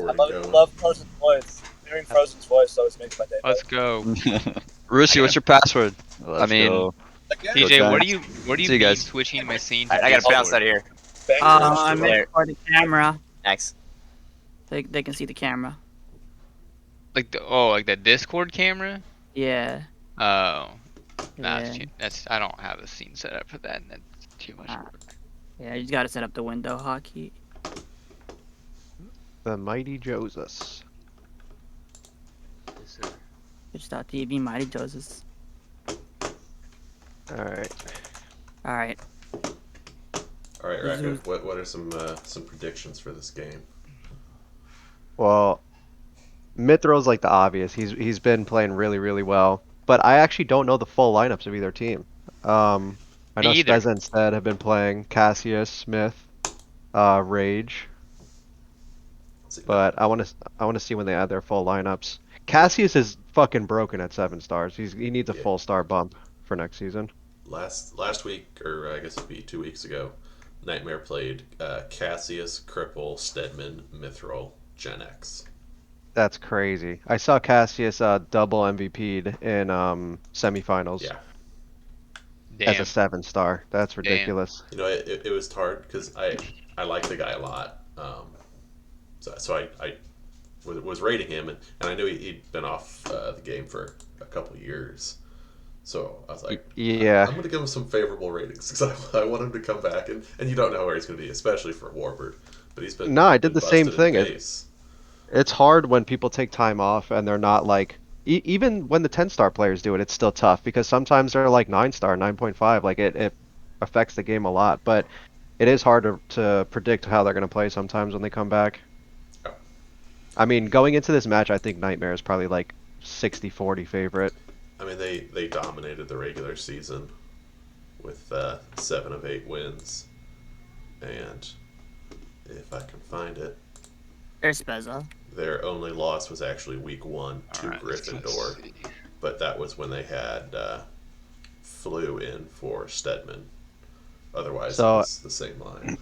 recording going. love Frozen's voice. Hearing Frozen's voice always makes my day Let's better. go. Rusi, what's your password? Let's I mean, go. Again, Go TJ, what Giants. do you See you mean guys. switching my scene to I gotta bounce Discord? out of here. bangers. I made it for the camera. Thanks. They can see the camera. Like the Discord camera? Yeah. Oh, Yeah. that's I don't have a scene set up for that. And that's too much Ah. work. Yeah, you just gotta set up the window hotkey. The mighty Joseph. Twitch.tv Mighty Joseph. Alright. Alright. All right, Racco. What are some predictions for this game? Well, Mithro's like the obvious. He's been playing really, really well. But I actually don't know the full lineups of either team. I Me know either. Spezza and Stead have been playing Cassius, Smith, Rage. But I want to see when they add their full lineups. Cassius is fucking broken at 7 stars. He needs a full star bump for next season. Last week, or I guess it'd be 2 weeks ago, Nightmare played Cassius, Cripple, Stedman, Mithril, Gen X. That's crazy. I saw Cassius double MVP'd in semifinals Yeah. Damn. as a 7 star. That's ridiculous. You know, it was hard because I like the guy a lot. So I was rating him, and I knew he'd been off the game for a couple years. So I was like, Yeah. I'm going to give him some favorable ratings because I want him to come back, and you don't know where he's going to be, especially for Warbird. But he's been No, I did been the same busted in thing. pace. It's hard when people take time off and they're not like even when the 10-star players do it, it's still tough because sometimes they're like 9-star, 9.5. Like it affects the game a lot, but it is hard to predict how they're going to play sometimes when they come back. Oh. I mean, going into this match, I think Nightmare is probably like 60-40 favorite. I mean, they dominated the regular season with 7 of 8 wins, and if I can find it, There's Spezza. their only loss was actually week 1 to Alright, let's Gryffindor, see. but that was when they had flew in for Stedman. Otherwise, So- it was the same line.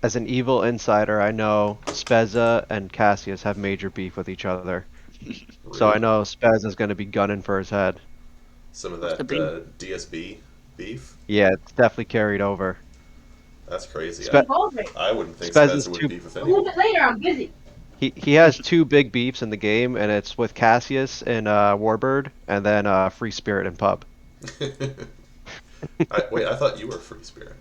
As an evil insider, I know Spezza and Cassius have major beef with each other. So I Really. know Spezza's going to be gunning for his head. Some of What's that the DSB beef. Yeah, it's definitely carried over. That's crazy. Spe- I wouldn't think Spezza's Spencer would too- beef with A little anyone. bit later, I'm busy. He has 2 big beefs in the game, and it's with Cassius and Warbird, and then Free Spirit and Pub. Wait, I thought you were Free Spirit.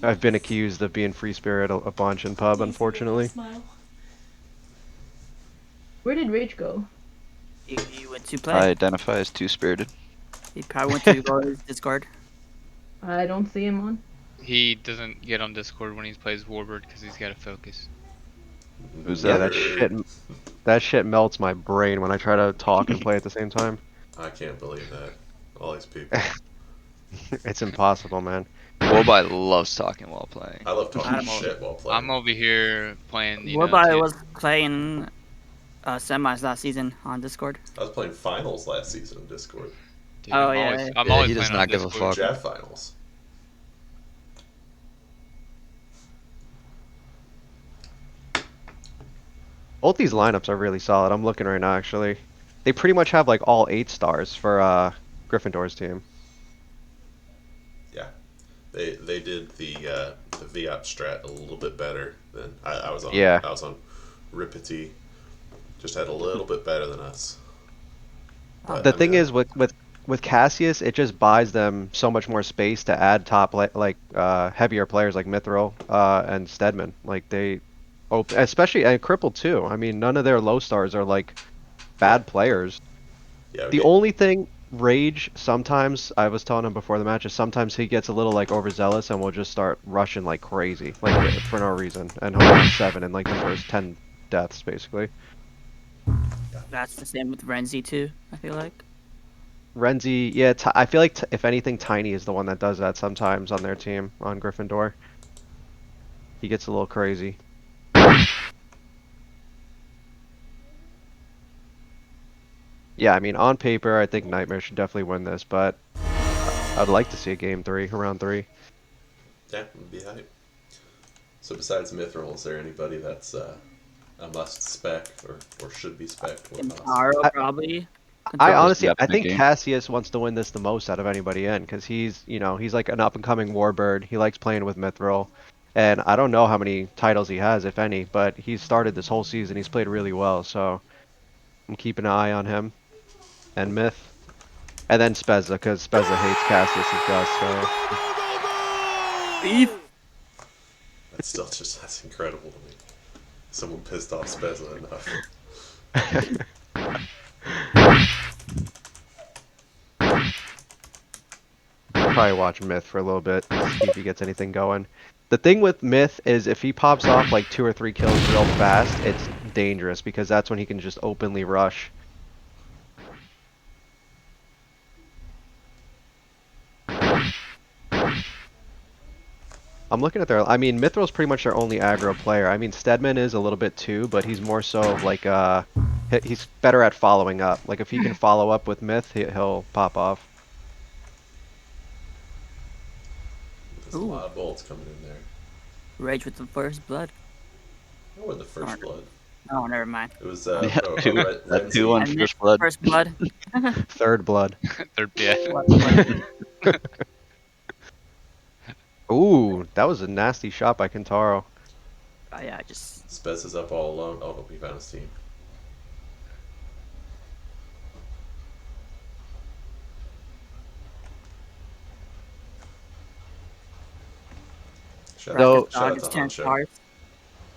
I've been accused of being Free Spirit a bunch in Pub, unfortunately. Where did Rage go? He went to play. I identify as two-spirited. He probably went to go to his Discord. I don't see him on. He doesn't get on Discord when he plays Warbird because he's got to focus. Who's Yeah, that? that shit melts my brain when I try to talk and play at the same time. I can't believe that. All these people. It's impossible, man. Warby loves talking while playing. I love talking I'm shit while playing. I'm over here playing. You know, Warbody dude. was playing semis last season on Discord. I was playing finals last season in Discord. Dude, Oh, I'm yeah, always, yeah. I'm Yeah, always he does playing not on give a Discord. fuck. Jab finals. Both these lineups are really solid. I'm looking right now, actually. They pretty much have like all 8 stars for Gryffindor's team. Yeah. They did the VOP strat a little bit better than I was on. Yeah. I was on Ripety. Just had a little bit better than us. But, The I thing mean, is, with Cassius, it just buys them so much more space to add top heavier players like Mithril and Stedman. Like especially and Cripple too. I mean, none of their low stars are like bad players. yeah, The only thing Rage sometimes, I was telling him before the match, is sometimes he gets a little like overzealous and will just start rushing like crazy, like for no reason, and he'll have 7 in like the first 10 deaths basically. That's the same with Renzi too, I feel like. Renzi, yeah, I feel like if anything, Tiny is the one that does that sometimes on their team on Gryffindor. He gets a little crazy. Yeah, I mean, on paper, I think Nightmare should definitely win this, but I'd like to see a game 3, around 3. yeah, it'd be hype. So besides Mithril, is there anybody that's a must spec or should be spec or must? Kentaro probably. I Kentaro. honestly, the I think game. Cassius wants to win this the most out of anybody in because he's, he's like an up and coming warbird. He likes playing with Mithril, and I don't know how many titles he has, if any, but he's started this whole season. He's played really well, so I'm keeping an eye on him. And Myth, and then Spezza because Spezza hates Cassius's guts. So Beef. That's incredible to me. Someone pissed off Spezza enough. probably watch Myth for a little bit, see if he gets anything going. The thing with Myth is if he pops off like 2 or 3 kills real fast, it's dangerous because that's when he can just openly rush. I'm looking at their. I mean, Mithril's pretty much their only aggro player. I mean, Stedman is a little bit too, but he's more so of like he's better at following up. Like if he can follow up with Myth, he'll pop off. There's a lot of bolts coming in there. Rage with the first blood. Oh, with the first blood. Oh, never mind. It was Yeah, two- Renzi. 2-1 I meant first blood. First blood. Third blood. Third, yeah. Ooh, that was a nasty shot by Kentaro. Oh yeah, just Spez is up all alone. Oh, he found his team. Shout No. out, shout out to 10 Hancho. stars.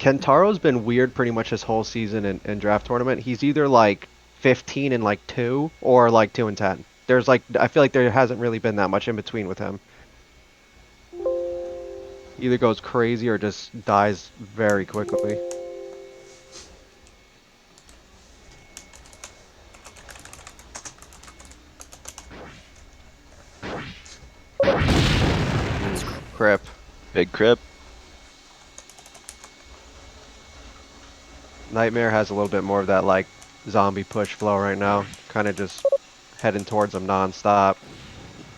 Kentaro's been weird pretty much his whole season in draft tournament. He's either like 15 and like 2 or like 2 and 10. There's like I feel like there hasn't really been that much in between with him. Either goes crazy or just dies very quickly. Crip. Big crip. Nightmare has a little bit more of that like zombie push flow right now. Kind of just heading towards him non-stop.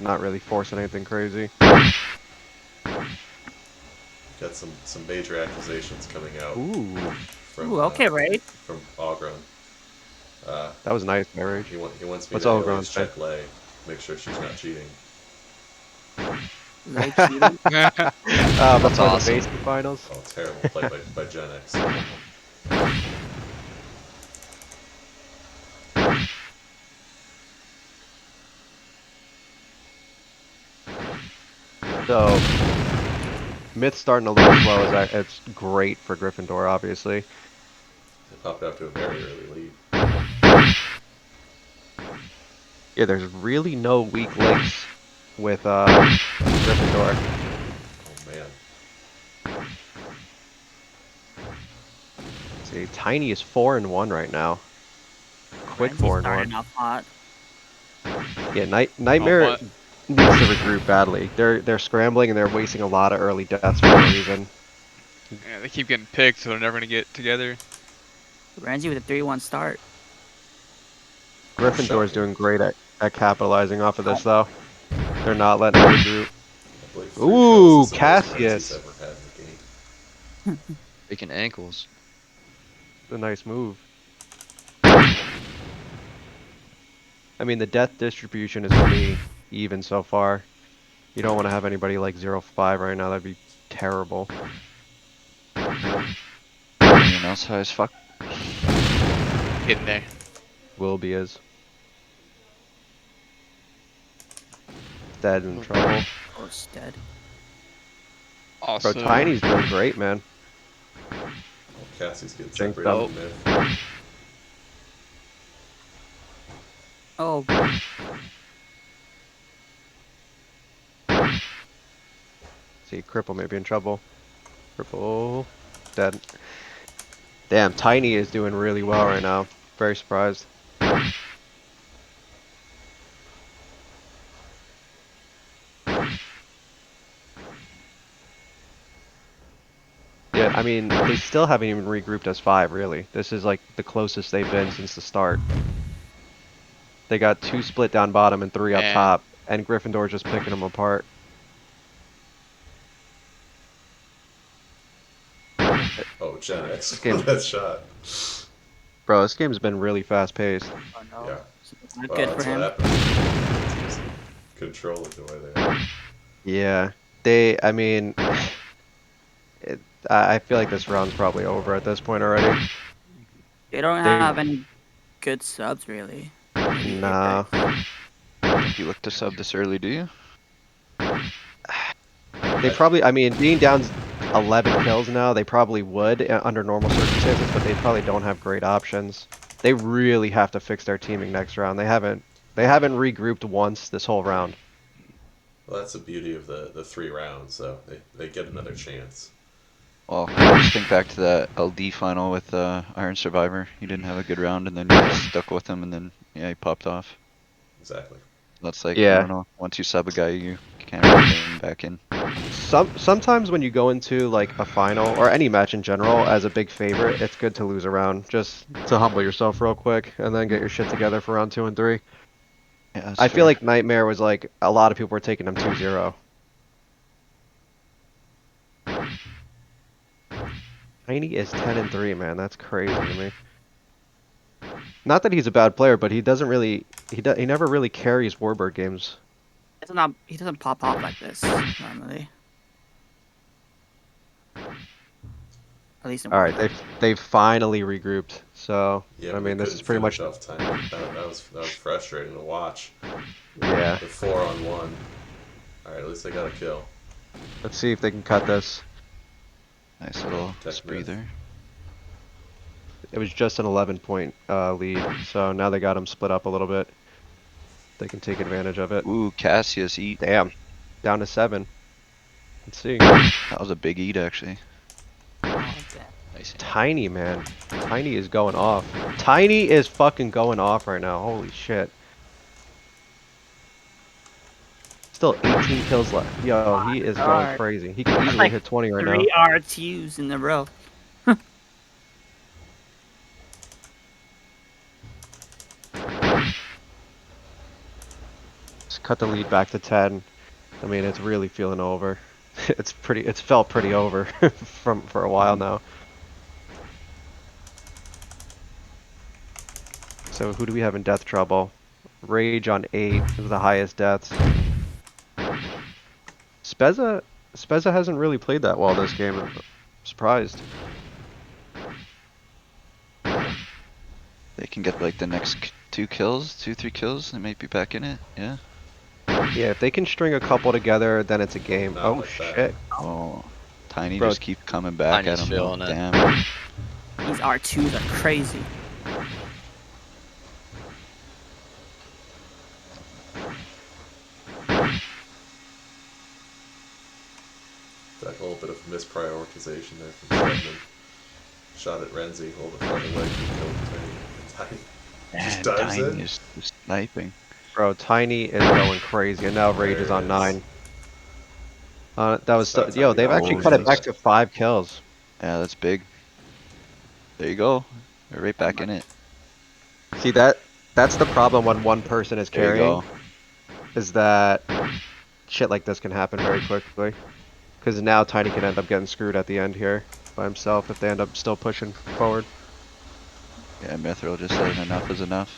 Not really forcing anything crazy. Got some major accusations coming out Ooh, from Ooh, okay, right? from Ogron. that was nice, my rage. He wants me What's to Ogron always say? check Lay, make sure she's not cheating. Lay cheating. Before awesome. the basic finals. Oh, terrible play by Gen X. So, Myth's starting a little slow. It's great for Gryffindor, obviously. They popped out to a very early lead. Yeah, there's really no weak links with Gryffindor. Oh man. See, Tiny is 4-1 right now. Quick Renzi's 4-1. starting off hot. Yeah, Nightmare what? needs to regroup badly. They're scrambling and they're wasting a lot of early deaths for no reason. Yeah, they keep getting picked, so they're never gonna get together. Renzi with a 3-1 start. Gryffindor's doing great at capitalizing off of this, though. They're not letting them regroup. I believe 3 Ooh, kills is the most Cassius. Renzi's ever had in the game. Breaking ankles. It's a nice move. I mean, the death distribution is pretty even so far. You don't want to have anybody like 0-5 right now. That'd be terrible. Everyone else high as fuck. Getting there. Wilby is. Dead in trouble. Oh, Stead. Bro, Also, Tiny's doing great, man. Oh, Cassie's getting Jinx separated up. from Myth. Oh, See, Cripple may be in trouble. Cripple. Dead. Damn, Tiny is doing really well right now. Very surprised. Yeah, I mean, they still haven't even regrouped as 5, really. This is like the closest they've been since the start. They got 2 split down bottom and 3 up Man. top, and Gryffindor's just picking them apart. Oh, Gen X. This game- That shot. Bro, this game's been really fast paced. Oh no. Yeah. So not Well, good that's for him. what happens. Control it the way they are. Yeah, I mean, I feel like this round's probably over at this point already. They don't They- have any good subs really. Maybe Nah. Apex. Think you look to sub this early, do you? They probably, I mean, being down 11 kills now, they probably would under normal circumstances, but they probably don't have great options. They really have to fix their teaming next round. They haven't regrouped once this whole round. Well, that's the beauty of the 3 rounds, so they get another chance. Well, I just think back to that LD final with Iron Survivor. He didn't have a good round, and then you guys stuck with him, and then yeah, he popped off. Exactly. That's like, I Yeah. don't know, once you sub a guy, you can't really get him back in. Sometimes when you go into like a final or any match in general as a big favorite, it's good to lose a round just to humble yourself real quick and then get your shit together for round 2 and 3. Yeah, that's I feel fair. like Nightmare was like a lot of people were taking him 2-0. Tiny is 10 and 3, man. That's crazy to me. Not that he's a bad player, but he doesn't really he never really carries Warbird games. He doesn't pop off like this normally. At least in All right, Warbird. they've finally regrouped. So Yeah, I but mean, they this is couldn't pretty finish much off time. That was frustrating to watch. yeah. The 4-on-1. All right, at least they got a kill. Let's see if they can cut this. Nice little Tech spree myth. there. It was just an 11-point lead, so now they got them split up a little bit. They can take advantage of it. Ooh, Cassius eat. Damn, down to 7. Let's see. That was a big eat, actually. Oh, damn. Nice. Tiny, man. Tiny is going off. Tiny is fucking going off right now. Holy shit. Still 18 kills left. Yo, he is going God. crazy. He can easily like hit 20 right now. 3 R2s in a row. Just cut the lead back to 10. I mean, it's really feeling over. It's felt pretty over for a while now. So who do we have in death trouble? Rage on 8 is the highest deaths. Spezza hasn't really played that well this game. I'm surprised. They can get like the next 2 kills, 3 kills, they might be back in it. Yeah. Yeah, if they can string a couple together, then it's a game. Not Oh like that. shit. Oh, Tiny Bro, just keep coming back Tiny's at him. Though. feeling it. Damn. These R2s are crazy. That little bit of misprioritization there from Stedman. Shot at Renzi, hold it farther away, killed Tiny. Just Man, dives Tiny in. is just sniping. Bro, Tiny is going crazy, and now Rage is on 9. That was That's yo. how They've we actually got cut it Rage. back to 5 kills. Yeah, that's big. There you go. They're right back in it. See that's the problem when one person is There you carrying, go. is that shit like this can happen very quickly. Because now Tiny can end up getting screwed at the end here by himself if they end up still pushing forward. Yeah, Mithril just said enough is enough.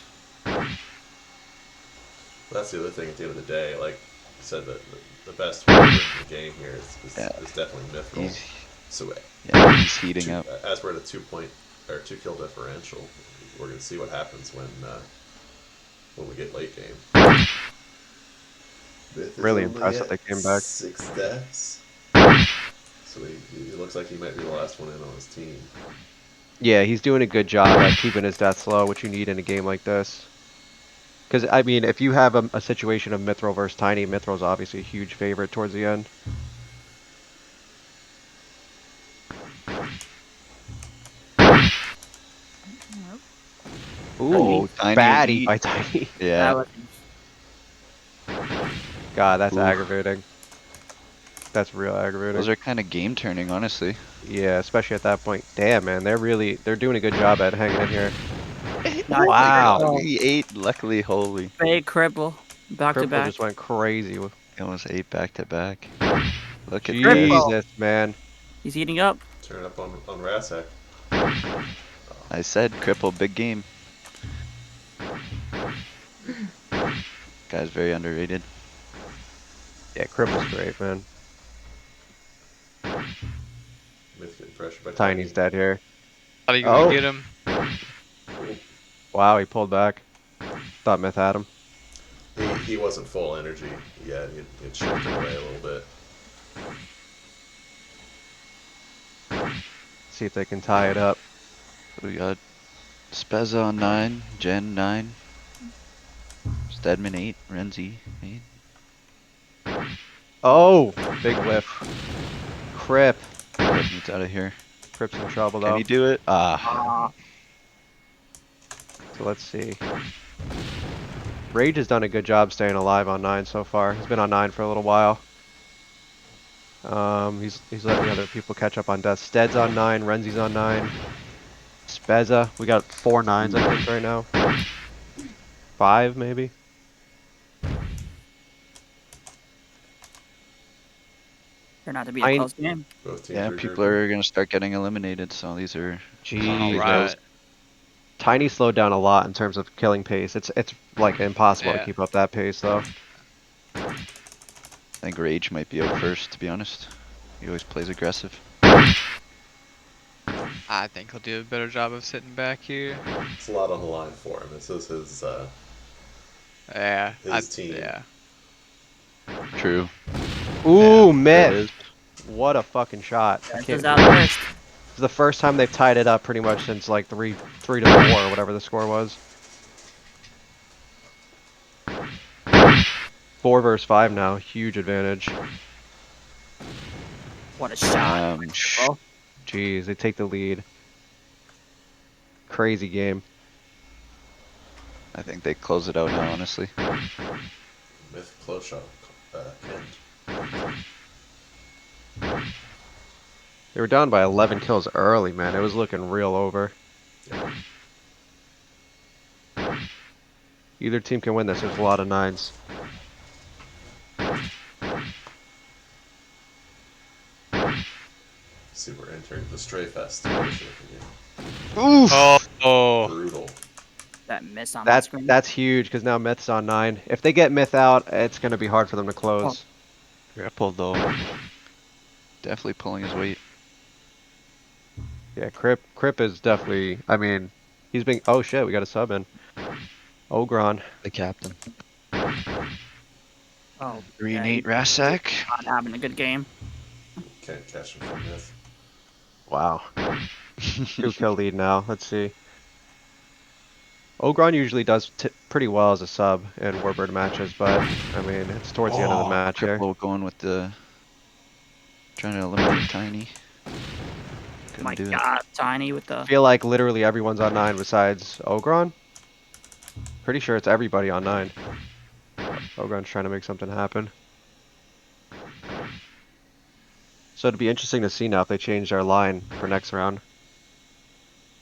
That's the other thing at the end of the day. Like you said, the best player in the game here is definitely Mithril. He's, So yeah, he's heating up. as we're at a 2 kill differential, we're gonna see what happens when we get late game. Really impressed that they came back. 6 deaths. So he looks like he might be the last one in on his team. Yeah, he's doing a good job at keeping his deaths low, which you need in a game like this. Because, I mean, if you have a situation of Mithril versus Tiny, Mithril's obviously a huge favorite towards the end. Ooh, Tiny baddie eat. by Tiny. Yeah. That was God, that's Ooh. aggravating. That's real aggravating. Those are kind of game turning, honestly. Yeah, especially at that point. Damn, man, they're doing a good job at hanging in here. Nice. Wow. Oh, He ate, luckily, holy. big cripple. Back to Triple back. just went crazy. He almost ate back to back. Look at this. Triple. Jesus, man. He's eating up. Turn up on Rasak. I said cripple, big game. Guy's very underrated. Yeah, Cripple's great, man. Myth getting pressure by Tiny's dead here. Thought he Oh. would get him. Wow, he pulled back. Thought Myth had him. He wasn't full energy. Yeah, it shifted away a little bit. See if they can tie it up. We got Spezza on 9, Jen 9, Stedman 8, Renzi 8. Oh, big whiff. Crip. He's out of here. Crip's in trouble Can though. he do it? Ah. So let's see. Rage has done a good job staying alive on 9 so far. He's been on 9 for a little while. He's letting other people catch up on death. Stead's on 9, Renzi's on 9. Spezza, we got 4 9s I think right now. 5 maybe. Turned out to be a close game. Both teams Yeah, are people are gonna start getting eliminated, so these are Jeez, Alright. Tiny slowed down a lot in terms of killing pace. It's like impossible to Yeah. keep up that pace though. I think Rage might be out first, to be honest. He always plays aggressive. I think he'll do a better job of sitting back here. It's a lot on the line for him. This is his Yeah. his team. Yeah. True. Ooh, There it Myth! is. What a fucking shot. I This can't- is out first. It's the first time they've tied it up pretty much since like 3 to 4 or whatever the score was. 4 versus 5 now, huge advantage. What a shot. Bro. Jeez, they take the lead. Crazy game. I think they close it out now, honestly. Myth close shot. Kent. They were down by 11 kills early, man. It was looking real over. Either team can win this. There's a lot of 9s. See, we're entering the Stray Fest situation again. Oof! Oh. Brutal. That miss on my screen. That's huge because now Myth's on 9. If they get Myth out, it's gonna be hard for them to close. Grapple though. Definitely pulling his weight. Yeah, Crip is definitely. I mean, he's been. Oh shit, we got a sub in. Ogron. The captain. Oh, Green yeah, 8 Rasak. not having a good game. Can't catch him from Myth. Wow. 2-kill lead now. Let's see. Ogron usually does pretty well as a sub in Warbird matches, but I mean, it's towards the end of the match here. Cripple going with the... Trying to eliminate Tiny. Couldn't My do God, Tiny with I the. feel like literally everyone's on 9 besides Ogron. Pretty sure it's everybody on 9. Ogron's trying to make something happen. So it'd be interesting to see now if they change their line for next round.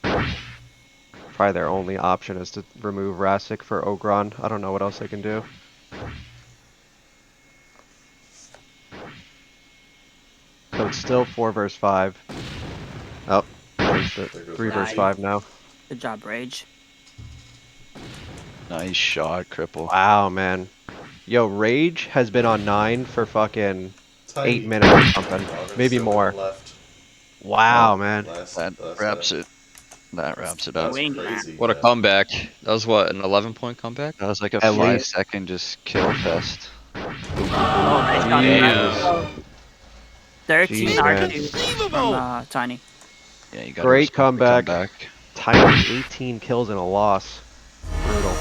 Probably their only option is to remove Rassic for Ogron. I don't know what else they can do. So it's still 4 versus 5. Oh, changed it. There goes 3 versus Rage. 5 now. Good job, Rage. it. Nice shot, Cripple. Wow, man. Yo, Rage has been on 9 for fucking Tiny. 8 minutes or something. Ogren's Maybe still more. Left. Wow, man. That wraps it. That wraps it That up. was Wing, crazy. What a yeah. comeback. That was what, an 11-point comeback? That was like a At 5-second just kill fest. Oh, nice shot. Jeez. 13 Jeez, R2 from Tiny. Yeah, you gotta Great respect the comeback. Tiny 18 kills in a loss. Brutal.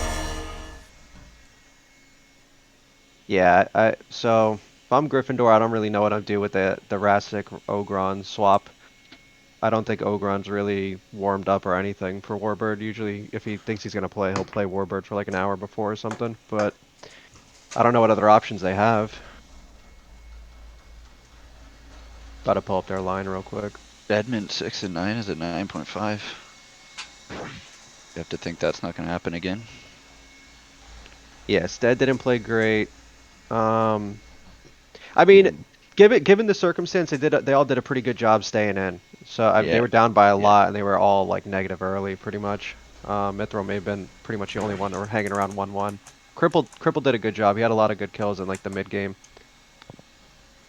Yeah, so if I'm Gryffindor, I don't really know what I'd do with the Rassic Ogron swap. I don't think Ogron's really warmed up or anything for Warbird. Usually, if he thinks he's gonna play, he'll play Warbird for like an hour before or something. But I don't know what other options they have. Gotta pull up their line real quick. Edmund 6 and 9 is at 9.5. You have to think that's not gonna happen again. Yeah, Stead didn't play great. I mean, given the circumstance, they all did a pretty good job staying in. So they Yeah. were down by a Yeah. lot, and they were all like negative early, pretty much. Mithro may have been pretty much the only one that were hanging around 1-1. Cripple did a good job. He had a lot of good kills in like the mid game.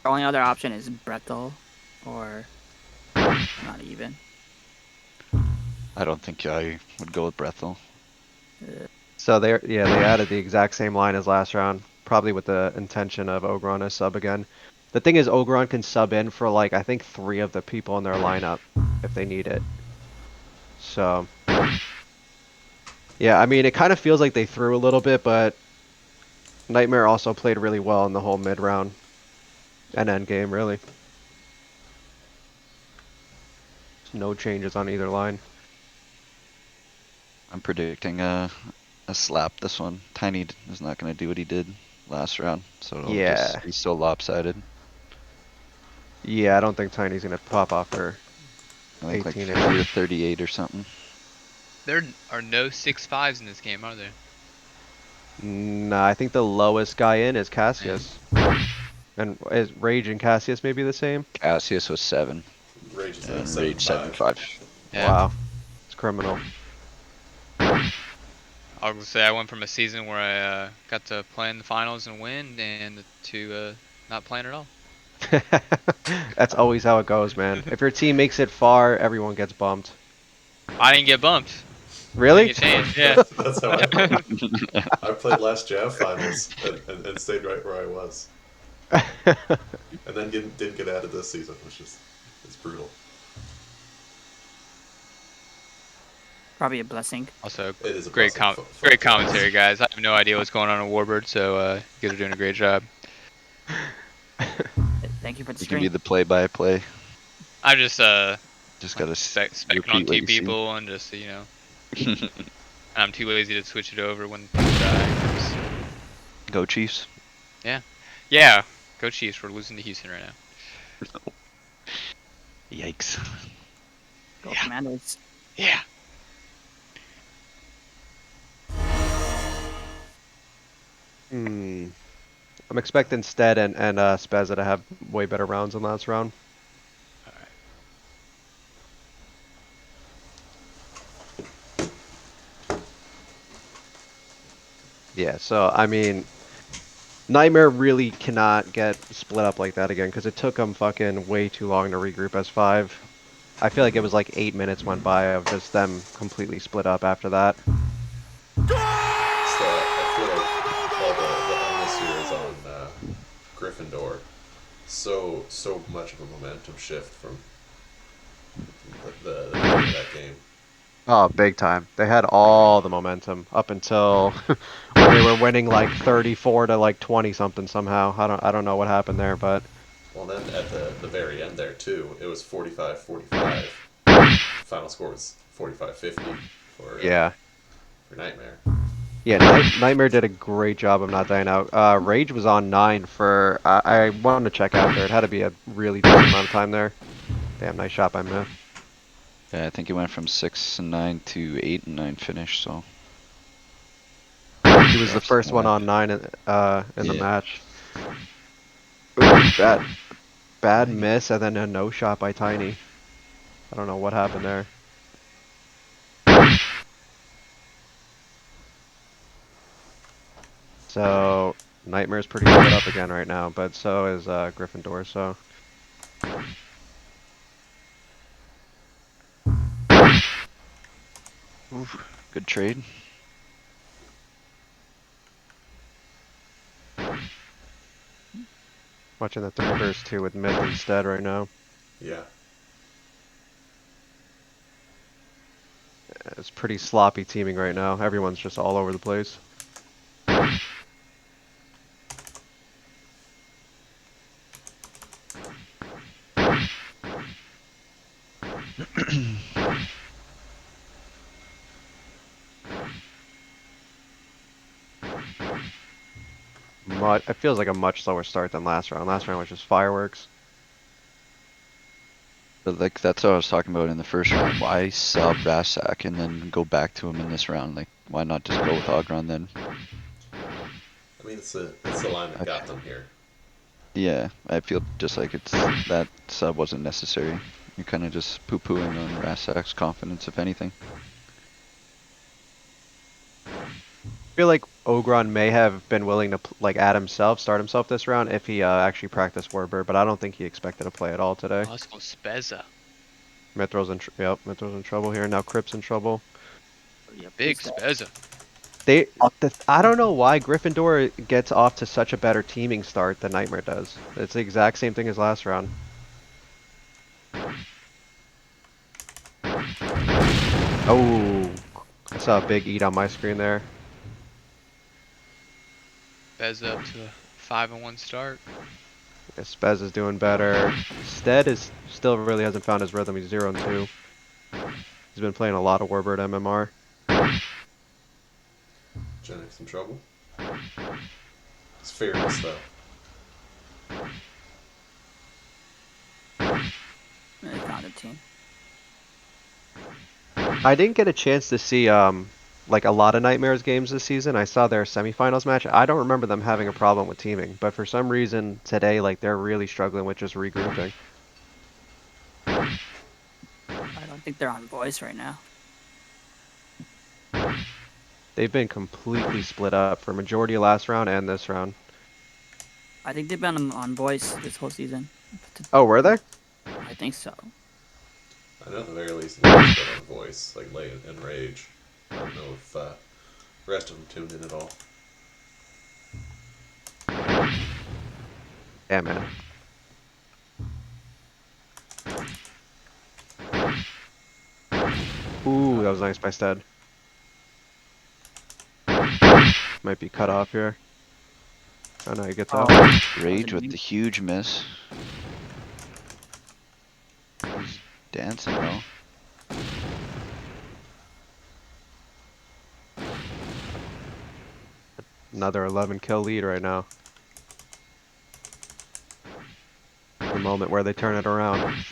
The only other option is Brethel, or not even. I don't think I would go with Brethel. So they added the exact same line as last round, probably with the intention of Ogron as sub again. The thing is, Ogron can sub in for like I think 3 of the people in their lineup if they need it. So yeah, I mean it kind of feels like they threw a little bit, but Nightmare also played really well in the whole mid round and end game really. No changes on either line. I'm predicting a slap this one. Tiny is not going to do what he did last round, so it'll Yeah. just be so lopsided. Yeah, I don't think Tiny's gonna pop off for I think like 18 50 to 38 or something. There are no 6-5s in this game, are there? Nah, I think the lowest guy in is Cassius. And is Rage and Cassius maybe the same? Cassius was 7 Rage is and at Rage 7.5. 7.5. Yeah. Wow. It's criminal. I was gonna say I went from a season where I got to play in the finals and win, and to not playing at all. That's always how it goes, man. If your team makes it far, everyone gets bumped. I didn't get bumped. Really? Get changed, yeah. That's how I played last Jav finals and stayed right where I was. And then didn't get added this season, which is it's brutal. Probably a blessing. Also, It is a great blessing. great commentary, guys. I have no idea what's going on in Warbird, so you guys are doing a great job. Thank you for the You can be stream. the play-by-play. I'm just Just gotta specking repeat on what 2 you see. people and just I'm too lazy to switch it over when people die. Go Chiefs. Yeah, go Chiefs. We're losing to Houston right now. Yikes. Go Yeah. Commanders. Yeah. I'm expecting Stead and Spezza to have way better rounds than last round. Yeah, so I mean, Nightmare really cannot get split up like that again because it took them fucking way too long to regroup as 5. I feel like it was like 8 minutes went by of just them completely split up after that. So I feel like all the onus here is on Gryffindor. So much of a momentum shift from the beginning of that game. Oh, big time. They had all the momentum up until when they were winning like 34 to like 20 something somehow. I don't know what happened there, but Well, then at the very end there too, it was 45-45. Final score was 45-50 for yeah. for Nightmare. Yeah, Nightmare did a great job of not dying out. Rage was on 9 for I wanted to check after. It had to be a really decent amount of time there. Damn, nice shot by Myth. Yeah, I think it went from 6 and 9 to 8 and 9 finish, so. He was the first one on 9 in the Yeah. match. Ooh, bad miss and then a no shot by Tiny. I don't know what happened there. So Nightmare's pretty split up again right now, but so is Gryffindor. So Oof, good trade. watching the 3 versus 2 with Myth instead right now. Yeah. It's pretty sloppy teaming right now. Everyone's just all over the place. It feels like a much slower start than last round. Last round was just fireworks. But like that's what I was talking about in the first round. Why sub Rasak and then go back to him in this round? Like, why not just go with Ogron then? I mean, it's the line that got them here. Yeah, I feel just like that sub wasn't necessary. You're kind of just poo-pooing on Rasak's confidence, if anything. I feel like Ogron may have been willing to like start himself this round if he actually practiced Warbird, but I don't think he expected to play at all today. Oh, let's go Spezza. Metro's in Metro's in trouble here. Now Crip's in trouble. Yep, Big he's dead. Spezza. I don't know why Gryffindor gets off to such a better teaming start than Nightmare does. It's the exact same thing as last round. Oh, I saw a big eat on my screen there. Spezza up to a 5-1 start. Yeah, Spez is doing better. Stead is still really hasn't found his rhythm. He's 0-2. He's been playing a lot of Warbird MMR. Genix in trouble. It's fairness though. They found a team. I didn't get a chance to see like a lot of Nightmares games this season. I saw their semifinals match. I don't remember them having a problem with teaming, but for some reason today, like they're really struggling with just regrouping. I don't think they're on voice right now. They've been completely split up for majority of last round and this round. I think they've been on voice this whole season. Oh, were they? I think so. I know at the very least Lane's been on voice, like Lane and Rage. I don't know if the rest of them tuned in at all. Yeah, man. Ooh, that was nice by Stead. Might be cut off here. Oh no, he gets up. Rage with the huge miss. He's dancing though. Another 11 kill lead right now. The moment where they turn it around.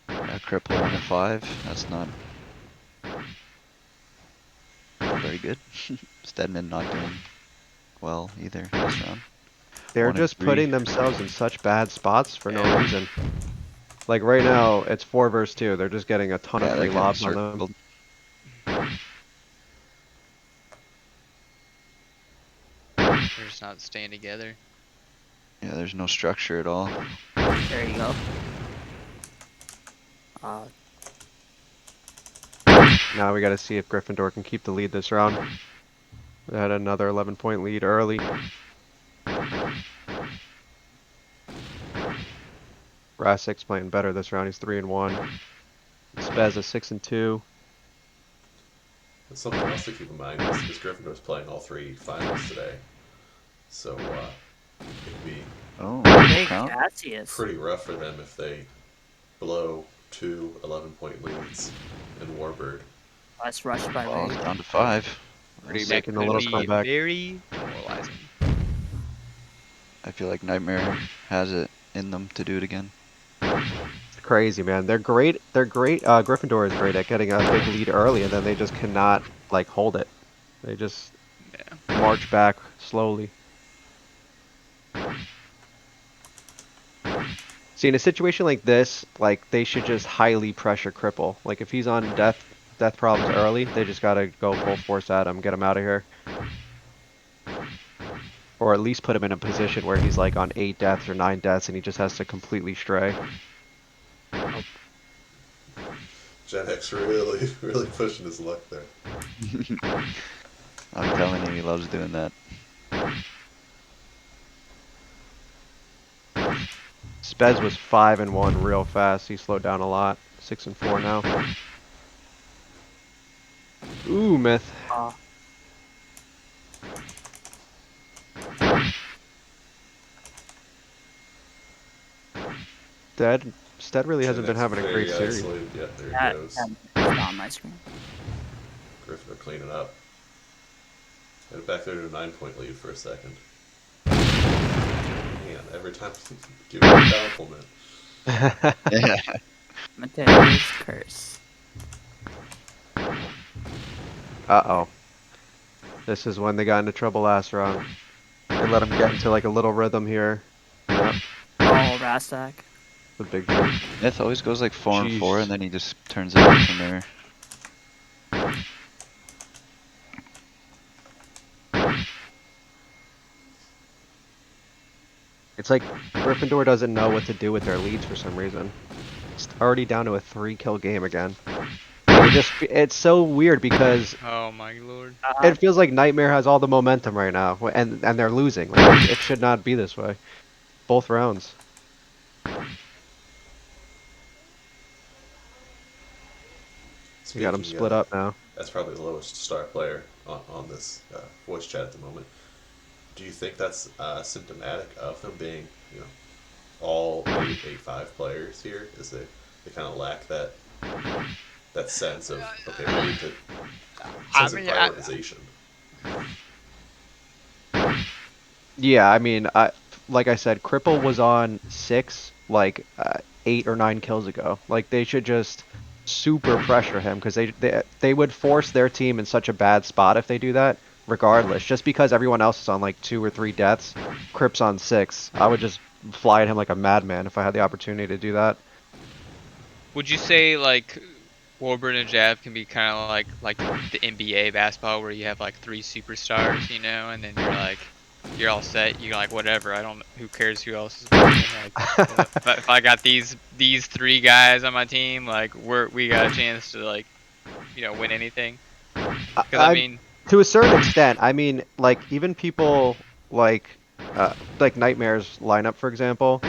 Yeah, cripple 1 to 5. That's not very good. Stedman not doing well either this round. They're 1 and just 3. putting themselves in such bad spots for no Yeah. reason. Like right now, it's 4 versus 2. They're just getting a ton Yeah, of they're free getting lobs on them. circled. They're just not staying together. Yeah, there's no structure at all. There you go. Now we gotta see if Gryffindor can keep the lead this round. They had another 11-point lead early. Rasik's playing better this round. He's 3-1. Spez is 6-2. And something else to keep in mind is Gryffindor's playing all 3 finals today. So it'd be Oh, Hey, count. Cassius. pretty rough for them if they blow 2 11-point leads in Warbird. Less rushed by Well, Rage. it's down to 5. Already That making a could little be comeback. very demoralizing. I feel like Nightmare has it in them to do it again. It's crazy, man. They're great. They're great. Gryffindor is great at getting a big lead early, and then they just cannot like hold it. They just Yeah. march back slowly. See, in a situation like this, like they should just highly pressure Cripple. Like if he's on death problems early, they just gotta go full force at him, get him out of here. Or at least put him in a position where he's like on 8 deaths or 9 deaths and he just has to completely stray. Gen X really, really pushing his luck there. I'm telling you, he loves doing that. Spez was 5-1 real fast. He slowed down a lot. 6-4 now. Ooh, Myth. Stead really hasn't been Gen X having a great very series. isolated. Yeah, there That, he goes. that's on my screen. Gryffindor cleaning up. Headed back there to a 9-point lead for a second. Man, every time give me a compliment. Mateo's curse. Uh-oh. This is when they got into trouble last round. They let him get into like a little rhythm here. Yeah, Oh, Rastak. the big tree. Myth always goes like 4 and 4, Jeez. and then he just turns it on from there. It's like Gryffindor doesn't know what to do with their leads for some reason. It's already down to a 3-kill game again. It's so weird because Oh my lord. it feels like Nightmare has all the momentum right now, and they're losing. Like, it should not be this way. Both rounds. You got them Speaking split up now. that's probably the lowest star player on this voice chat at the moment. Do you think that's symptomatic of them being, all 8-5 players here? Is they kind of lack that sense of, okay, we need to I sense of mean, prioritization. Yeah, I mean, like I said, Cripple was on 6, like 8 or 9 kills ago. Like they should just super pressure him because they would force their team in such a bad spot if they do that. Regardless, just because everyone else is on like 2 or 3 deaths, Crip's on 6. I would just fly at him like a madman if I had the opportunity to do that. would you say like Warburton and Jab can be kind of like the NBA basketball where you have like 3 superstars, and then you're all set. You're like whatever. I don't. Who cares who else is playing? Like, if I got these 3 guys on my team, like we got a chance to like win anything. Because I I mean, to a certain extent, I mean, like even people like Nightmare's lineup, for example,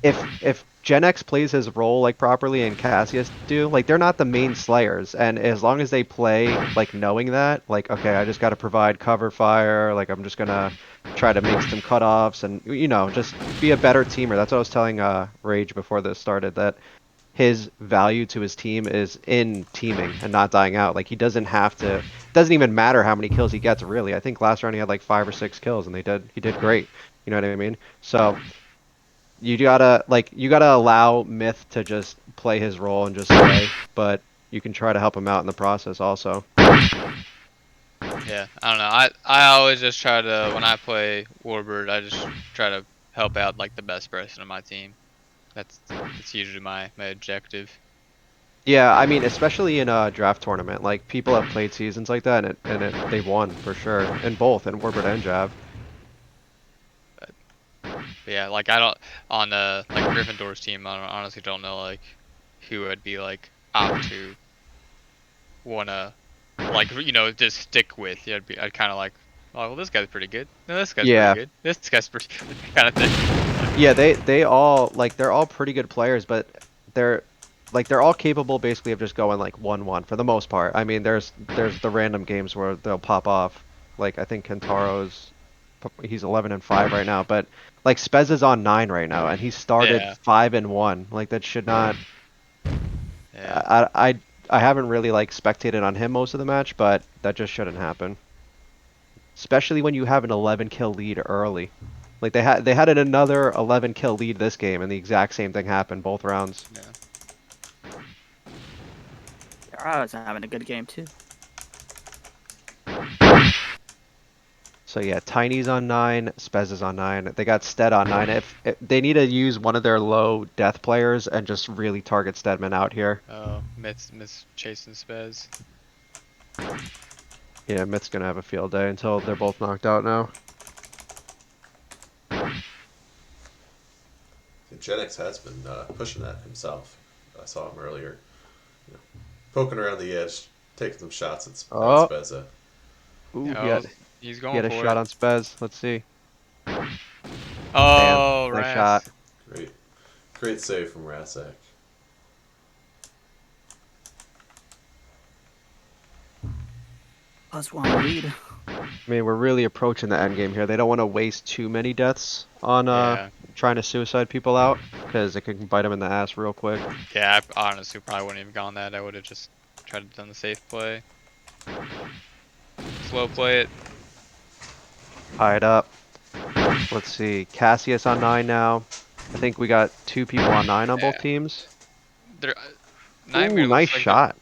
if Gen X plays his role like properly and Cassius do, like they're not the main slayers, and as long as they play like knowing that, like okay, I just got to provide cover fire, like I'm just gonna try to make some cutoffs and just be a better teamer. That's what I was telling Rage before this started, that his value to his team is in teaming and not dying out. Like he doesn't have to. It doesn't even matter how many kills he gets, really. I think last round he had like 5 or 6 kills, and he did great. You know what I mean? So you gotta allow Myth to just play his role and just play, but you can try to help him out in the process also. yeah, I don't know. I always just try to when I play Warbird, I just try to help out like the best person on my team. That's usually my objective. Yeah, I mean, especially in a draft tournament, like people have played seasons like that, they won for sure in both in Warbird and Jav. But yeah, like I don't on like Gryffindor's team. I honestly don't know like who I'd be like out to wanna like just stick with. Yeah, I'd kind of like, oh well, this guy's pretty good. No, this guy's pretty Yeah, good. This guy's pretty kind of thing. yeah, they all like they're all pretty good players, but they're they're all capable basically of just going like 1-1 for the most part. I mean, there's the random games where they'll pop off. Like I think Kentaro's he's 11-5 right now, but like Spez is on 9 right now and he started Yeah, 5-1. Like that should not. yeah. I haven't really like spectated on him most of the match, but that just shouldn't happen. Especially when you have an 11 kill lead early. Like they had another 11 kill lead this game, and the exact same thing happened both rounds. Yeah. I was having a good game too. So yeah, Tiny's on 9, Spez is on 9. They got Stead on 9. If they need to use one of their low death players and just really target Stedman out here. Oh, Miss chasing Spez. Yeah, Myth's gonna have a field day until they're both knocked out now. Gen X has been pushing that himself. I saw him earlier, poking around the edge, taking some shots at Oh, Spezza. ooh, Oh, he's he going had a for shot it. on Spez. Let's see. Damn, Oh, nice Ras. shot. Great save from Rasak. +1 lead. I mean, we're really approaching the end game here. They don't want to waste too many deaths on Yeah. trying to suicide people out, because it can bite them in the ass real quick. Yeah, I honestly probably wouldn't have gone that. I would have just tried to done the safe play. Slow play it. Tie it up. Let's see. Cassius on 9 now. I think we got 2 people on 9 on both Yeah. teams. They're, Ooh, Nightmare nice looks like shot.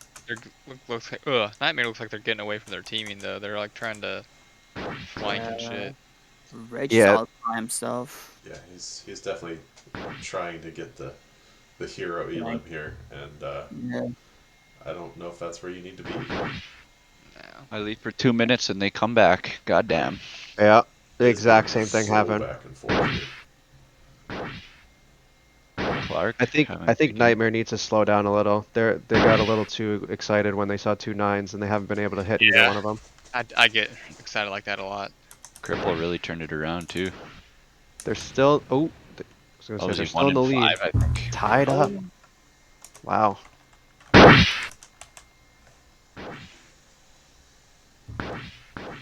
looks like Nightmare looks like they're getting away from their teaming though. They're like trying to flank and Yeah. shit. Rage Yeah. is all by himself. Yeah, he's definitely trying to get the hero elim here, and Yeah. I don't know if that's where you need to be. No. I leave for 2 minutes and they come back. Goddamn. Yeah. The It's exact been same thing so happened. back and forth here. Clark. I think having a big game. Nightmare needs to slow down a little. They got a little too excited when they saw 2 9s and they haven't been able to hit either Yeah. one of them. I get excited like that a lot. Cripple really turned it around too. They're still I was gonna Oh, say is they're he still in the 1-5? lead. I think. Tied up. Wow.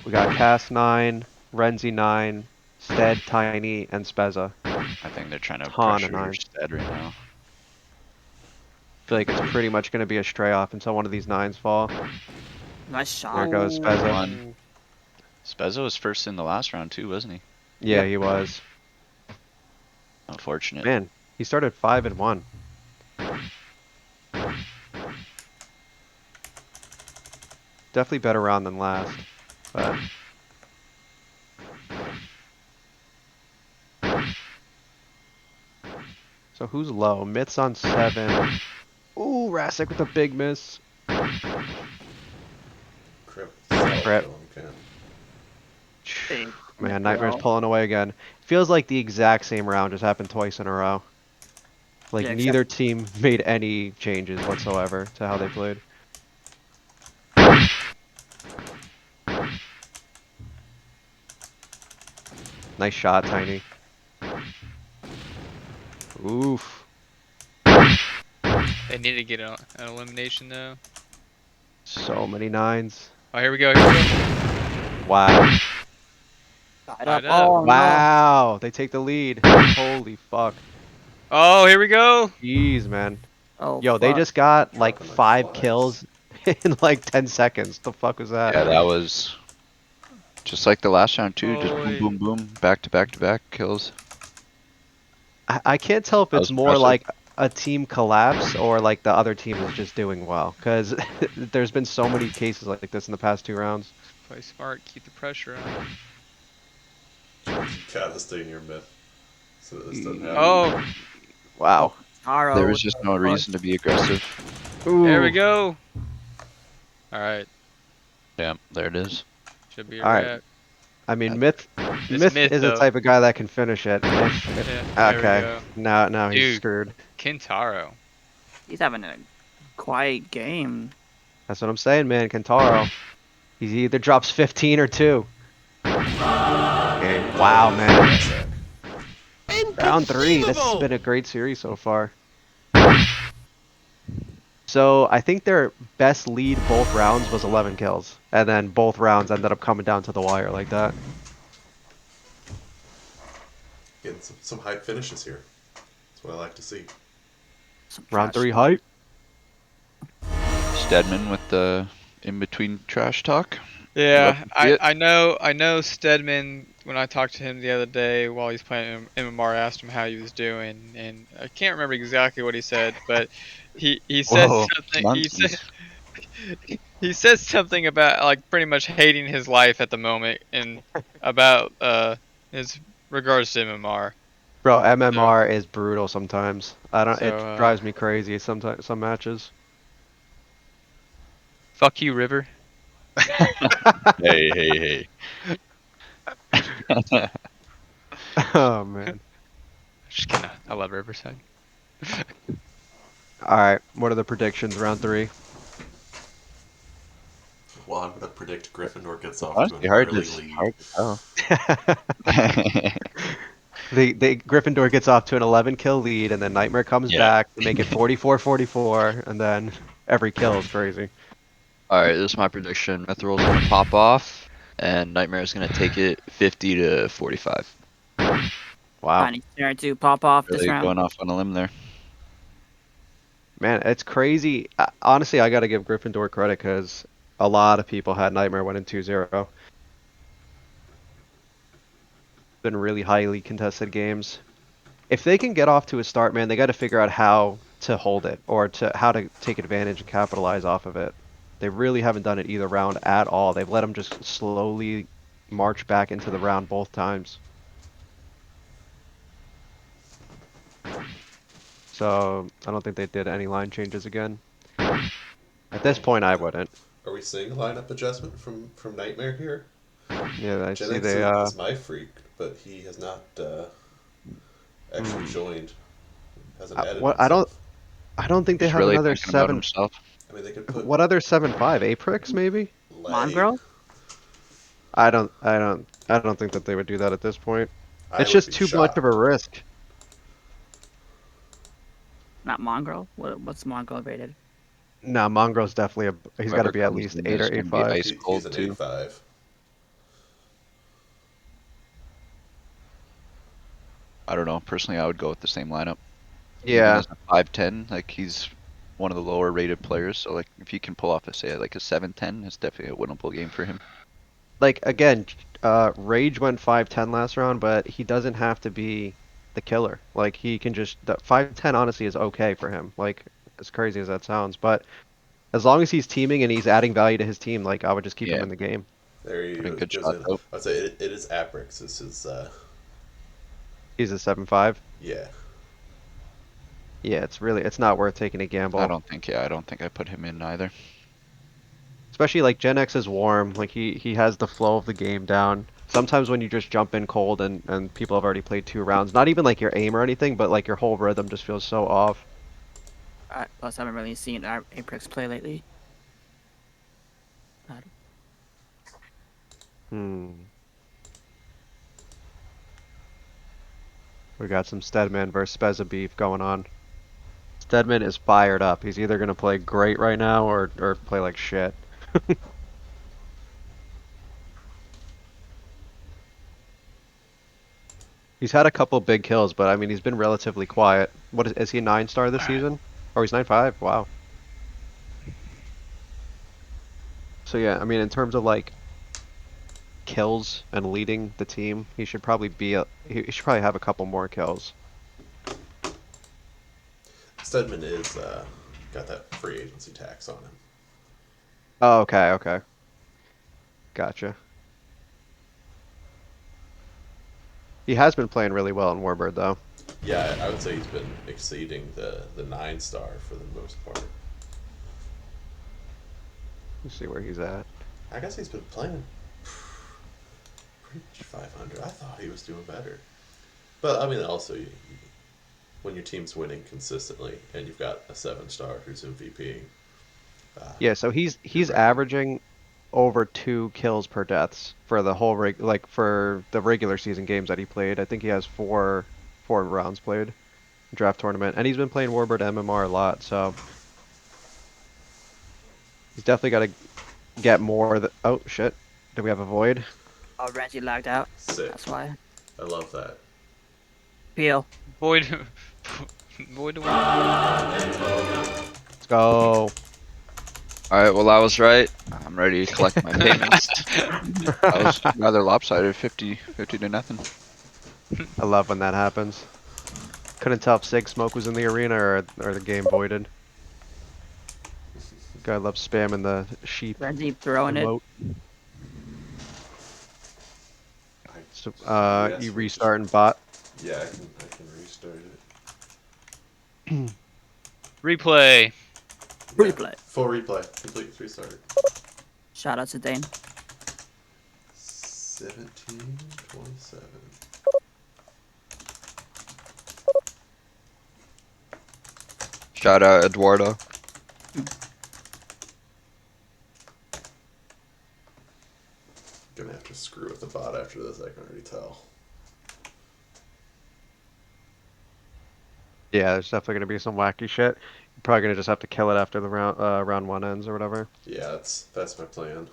We got Cast 9, Renzi 9, Stead, Tiny, and Spezza. I think they're trying to Ton of pressure nines. Stead right now. I feel like it's pretty much gonna be a stray off until one of these 9s fall. Nice shot. There goes Spezza. One. Spezza was first in the last round too, wasn't he? Yeah, Yep. he was. Unfortunate. Man, he started 5-1. Definitely better round than last, but so who's low? Myth's on 7. Ooh, Rasik with a big miss. Crip. Crip. Big Man, Nightmare's Well, pulling away again. Feels like the exact same round just happened twice in a row. Like Yeah, except- neither team made any changes whatsoever to how they played. Nice shot, Tiny. Oof. They need to get an elimination though. So many 9s. Oh, here we go. Here we go. Wow. tied Tied up. up. Oh, no. Wow. They take the lead. Holy fuck. Oh, here we go. Jeez, man. Oh, Yo, they fuck. just got like Dropping like 5 flies. kills in like 10 seconds. The fuck was that? Yeah, that was just like the last round too. Just boom, Holy. boom, boom, back to back to back kills. I can't tell if That it's was more impressive. like a team collapse or like the other team is just doing well. Because there's been so many cases like this in the past 2 rounds. Play smart. Keep the pressure on. You gotta stay near mid, so that this doesn't happen. Oh, Wow. Taro There was with just the no push. reason to be aggressive. Ooh. there we go. All right. Yeah, there it is. Should be a All right. wrap. I mean, Myth Myth, is the though. type of guy that can finish it. Yeah, there we Okay. go. Now he's Dude. screwed. Kintaro. He's having a quiet game. That's what I'm saying, man. Kentaro. He either drops 15 or 2. Okay. Wow, man. Round 3. This has been a great series so far. So I think their best lead both rounds was 11 kills, and then both rounds ended up coming down to the wire like that. Getting some hype finishes here. That's what I like to see. Some Round trash 3 hype. Stedman with the in between trash talk. Yeah, Love to see it. I know Stedman. When I talked to him the other day while he's playing MMR, asked him how he was doing, and I can't remember exactly what he said, but he said Whoa, something. monkeys. He said something about like pretty much hating his life at the moment and about his regards to MMR. Bro, MMR is brutal sometimes. I don't. So, It drives me crazy sometimes. Some matches. Fuck you, River. Hey. Oh man. Just kidding. I love Riverside. All right. What are the predictions? Round 3. Well, I'm gonna predict Gryffindor gets off to Honestly, an early lead. hard to tell. The Gryffindor gets off to an 11 kill lead, and then Nightmare comes Yeah. back to make it 44-44, and then every kill is crazy. Alright, this is my prediction. Mythrol's gonna pop off, and Nightmare's gonna take it 50 to 45. Wow. Tiny snare to pop off this Really round. going off on a limb there. Man, it's crazy. Honestly, I gotta give Gryffindor credit because a lot of people had Nightmare winning 2-0. Been really highly contested games. If they can get off to a start, man, they got to figure out how to hold it or how to take advantage and capitalize off of it. They really haven't done it either round at all. They've let them just slowly march back into the round both times. So I don't think they did any line changes again. At this point, I wouldn't. Are we seeing a lineup adjustment from Nightmare here? Yeah, I Gen see X they. is my freak, but he has not actually joined. Hasn't added What himself. I don't think they He's have really another thinking about 7. himself. I mean, they could put What other 7-5? Aprix maybe? Leg. Mongrel? I don't think that they would do that at this point. I It's would just be too much of shocked. a risk. Not Mongrel? What's Mongrel rated? Nah, Mongrel's definitely he's got to Whoever be at comes least in 8 or is gonna be 8.5. ice He's cold an too. 8.5. I don't know. Personally, I would go with the same lineup. Even Yeah, as a 5'10", like he's one of the lower rated players. So like if you can pull off like a 7'10", it's definitely a winnable game for him. like again, Rage went 5'10 last round, but he doesn't have to be the killer. Like he can just the 5'10 honestly is okay for him. Like as crazy as that sounds, but as long as he's teaming and he's adding value to his team, like I would just keep him Yeah, in the game. There he put in good goes shots in. out. I'd say it is Aprix. This is He's a 7.5. yeah. Yeah, it's not worth taking a I gamble. don't think. Yeah, I don't think I put him in either. Especially like Gen X is warm, like he has the flow of the game down. Sometimes when you just jump in cold and people have already played 2 rounds, not even like your aim or anything, but like your whole rhythm just feels so off. Plus, I haven't really seen Aprix play lately. I don't- Hmm. We got some Stedman versus Spezza beef going on. Stedman is fired up. He's either gonna play great right now or play like shit. He's had a couple big kills, but I mean he's been relatively quiet. What is he a 9 star this season? Or he's 9.5? Wow. So yeah, I mean in terms of like kills and leading the team, he should probably he should probably have a couple more kills. Stedman is got that free agency tax on him. Oh, okay. Gotcha. He has been playing really well in Warbird though. Yeah, I would say he's been exceeding the 9 star for the most part. Let's see where he's at. I guess he's been playing pretty much 500. I thought he was doing better. But I mean, also, when your team's winning consistently and you've got a 7 star who's MVP, Yeah, so he's right. averaging over 2 kills per deaths for the whole like for the regular season games that he played. I think he has four rounds played draft tournament, and he's been playing Warbird MMR a lot, so he's definitely got to get more. Oh shit, do we have a void? Oh, Reggie lagged out. sick. That's why. I love that. Peel. Void. Void one. Let's go. All right. Well, I was right. I'm ready to collect my payments. I was rather lopsided, 50 to nothing. I love when that happens. Couldn't tell if Sig Smoke was in the arena or the game voided. Guy loves spamming the sheep Reggie throwing it. emote. I, So, yes, you we just- restart and bot. Yeah, I can restart it. Replay. Replay. Full replay. Complete 3-star. Shout out to Dane. 1727. Shout out Eduardo. Gonna have to screw with the bot after this, I can already tell. Yeah, there's definitely gonna be some wacky shit. You're probably gonna just have to kill it after the round one ends or whatever. Yeah, that's my plan.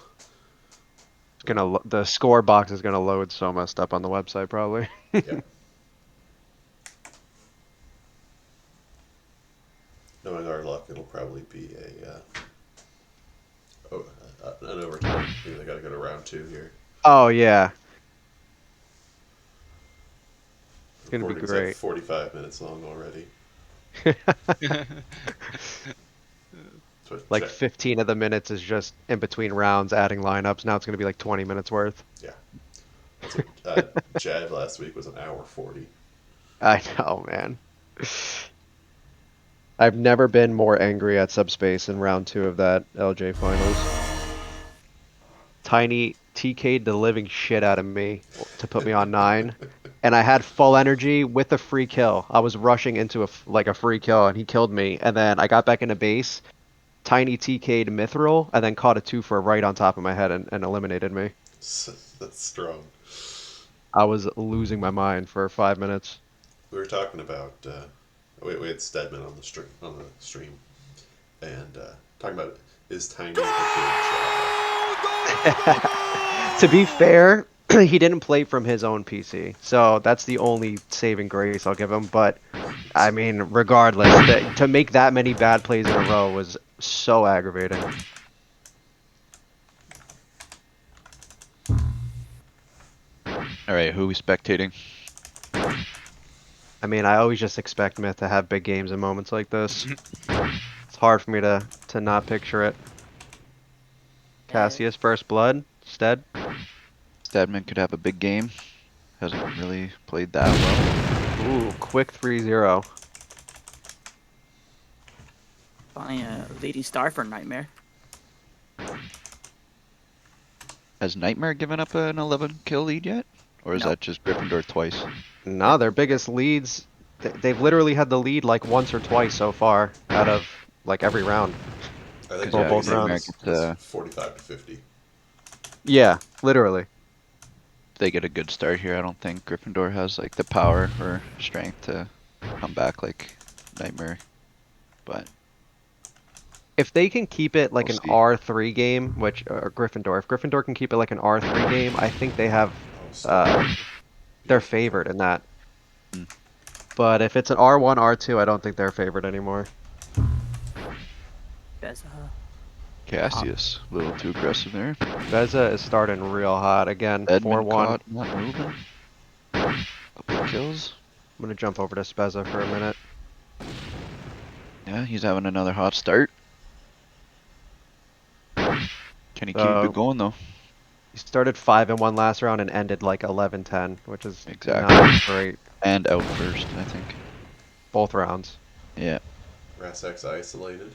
It's the score box is gonna load so messed up on the website probably. Yeah. Knowing our luck, it'll probably be an overtime. Maybe they gotta go to round 2 here. Oh yeah, it's gonna be Recording's great. at 45 minutes long already. So Like check. 15 of the minutes is just in between rounds adding lineups. Now it's gonna be like 20 minutes worth. Yeah. That's what Jav last week was an hour 40. I know, man. I've never been more angry at Subspace in round 2 of that LJ finals. Tiny TK'd the living shit out of me to put me on 9, and I had full energy with a free kill. I was rushing into a free kill, and he killed me, and then I got back into base. Tiny TK'd Mithril, and then caught a 2 for right on top of my head and eliminated me. That's strong. I was losing my mind for 5 minutes. We were talking about we had Stedman on the stream, and talking about is Tiny a good To be fair, he didn't play from his own PC, so that's the only saving grace I'll give him. But I mean, regardless, to make that many bad plays in a row was so aggravating. All right, who are we spectating? I mean, I always just expect Myth to have big games in moments like this. It's hard for me to not picture it. Cassius first blood, Stead. Stadman could have a big game. Hasn't really played that well. Ooh, quick 3-0. Finally, a leading star for Nightmare. Has Nightmare given up an 11 kill lead yet? Or is No. that just Gryffindor twice? No, their biggest leads, they've literally had the lead like once or twice so far out of like every round. I think Or Yeah, both Nightmare rounds. gets, 45 to 50. Yeah, literally. if they get a good start here, I don't think Gryffindor has like the power or strength to come back like Nightmare. But If they can keep it like We'll an see. R3 game, which Gryffindor, if Gryffindor can keep it like an R3 game, I think they have Oh, stop. they're Beautiful. favored in that. Hmm. But if it's an R1, R2, I don't think they're favored anymore. Beza. Cassius, a little too aggressive there. Beza is starting real hot again. Edmund 4-1. caught, not moving. Couple kills. I'm gonna jump over to Spezza for a minute. Yeah, he's having another hot start. Can he keep So it going though? he started 5-1 last round and ended like 11-10, which is Exactly. not great. And out first, I think. Both rounds. Yeah. Rasek's isolated.